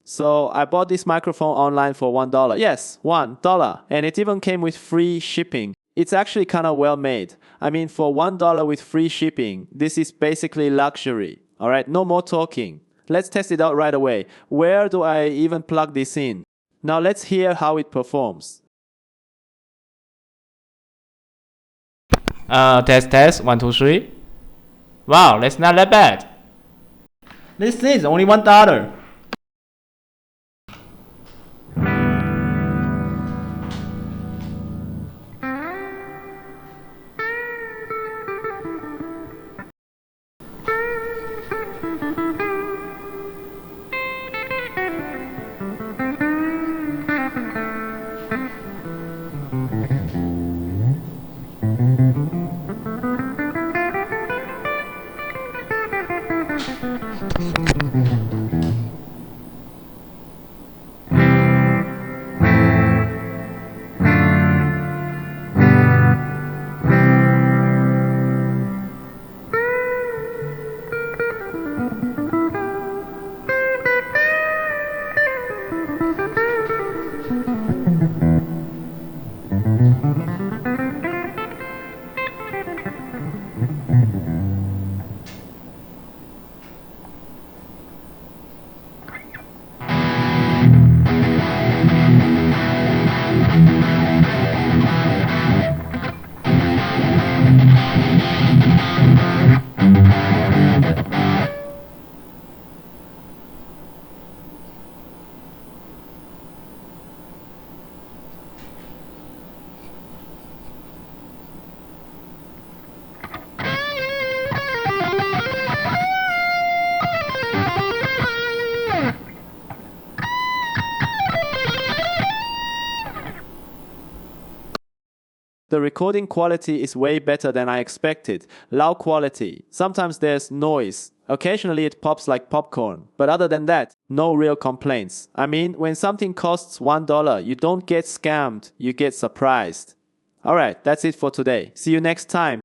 So I bought this microphone online for $1. Yes, $1. And it even came with free shipping. It's actually kind of well made. I mean, for $1 with free shipping, this is basically luxury. Alright, no more talking. Let's test it out right away. Where do I even plug this in? Now let's hear how it performs. Test, 1, 2, 3. Wow, that's not that bad. This is only $1. The recording quality is way better than I expected. Loud quality. Sometimes there's noise. Occasionally it pops like popcorn. But other than that, no real complaints. I mean, when something costs $1, you don't get scammed, you get surprised. Alright, that's it for today. See you next time.